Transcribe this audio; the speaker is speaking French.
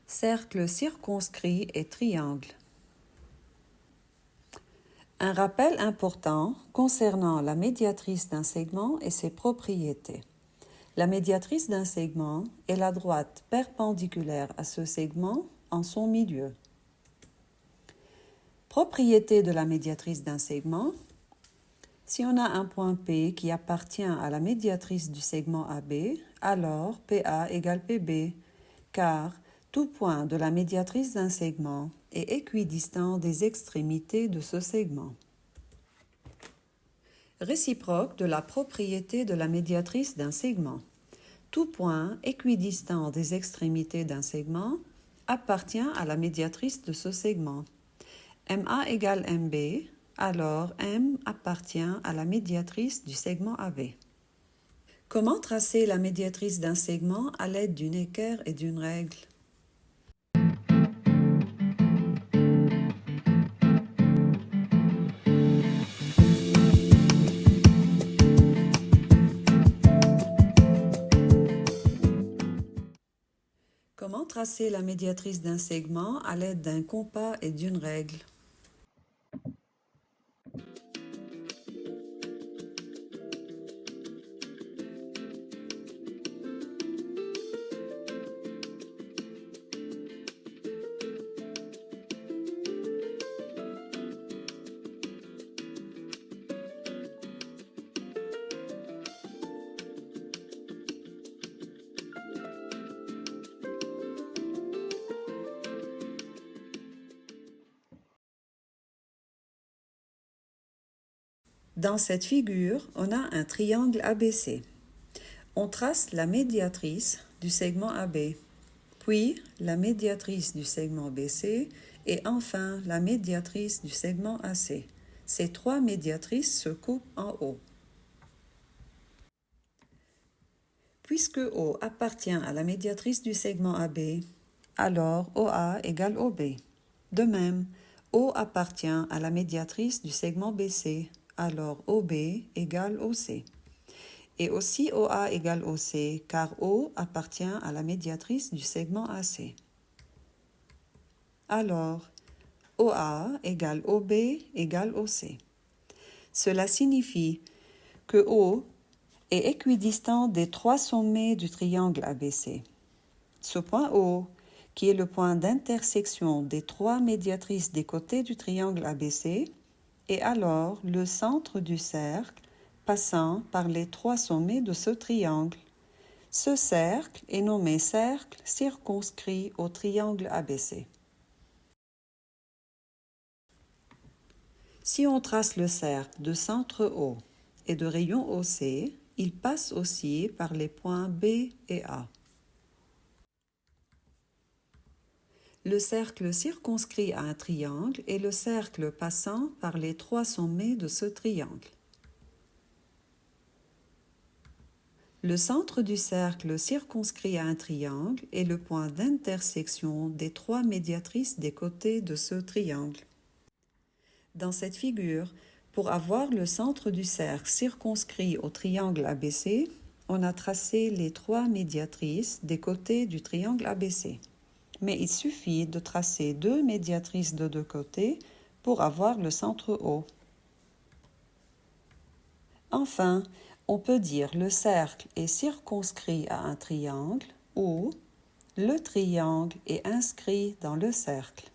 cercle circonscrit et triangle. Un rappel important concernant la médiatrice d'un segment et ses propriétés. La médiatrice d'un segment est la droite perpendiculaire à ce segment en son milieu. Propriété de la médiatrice d'un segment. Si on a un point P qui appartient à la médiatrice du segment AB, alors PA égale PB, car tout point de la médiatrice d'un segment est équidistant des extrémités de ce segment. Réciproque de la propriété de la médiatrice d'un segment. Tout point équidistant des extrémités d'un segment appartient à la médiatrice de ce segment. MA égale MB, alors M appartient à la médiatrice du segment AB. Comment tracer la médiatrice d'un segment à l'aide d'une équerre et d'une règle? Comment tracer la médiatrice d'un segment à l'aide d'un compas et d'une règle? Dans cette figure, on a un triangle ABC. On trace la médiatrice du segment AB, puis la médiatrice du segment BC et enfin la médiatrice du segment AC. Ces trois médiatrices se coupent en haut. Puisque O appartient à la médiatrice du segment AB, alors OA égale OB. De même, O appartient à la médiatrice du segment BC, alors OB égale OC. Et aussi OA égale OC, car O appartient à la médiatrice du segment AC. Alors, OA égale OB égale OC. Cela signifie que O est équidistant des trois sommets du triangle ABC. Ce point O, qui est le point d'intersection des trois médiatrices des côtés du triangle ABC, est alors le centre du cercle passant par les trois sommets de ce triangle. Ce cercle est nommé cercle circonscrit au triangle ABC. Si on trace le cercle de centre O et de rayon OC, il passe aussi par les points B et A. Le cercle circonscrit à un triangle est le cercle passant par les trois sommets de ce triangle. Le centre du cercle circonscrit à un triangle est le point d'intersection des trois médiatrices des côtés de ce triangle. Dans cette figure, pour avoir le centre du cercle circonscrit au triangle ABC, on a tracé les trois médiatrices des côtés du triangle ABC. Mais il suffit de tracer deux médiatrices de deux côtés pour avoir le centre O. Enfin, on peut dire le cercle est circonscrit à un triangle ou le triangle est inscrit dans le cercle.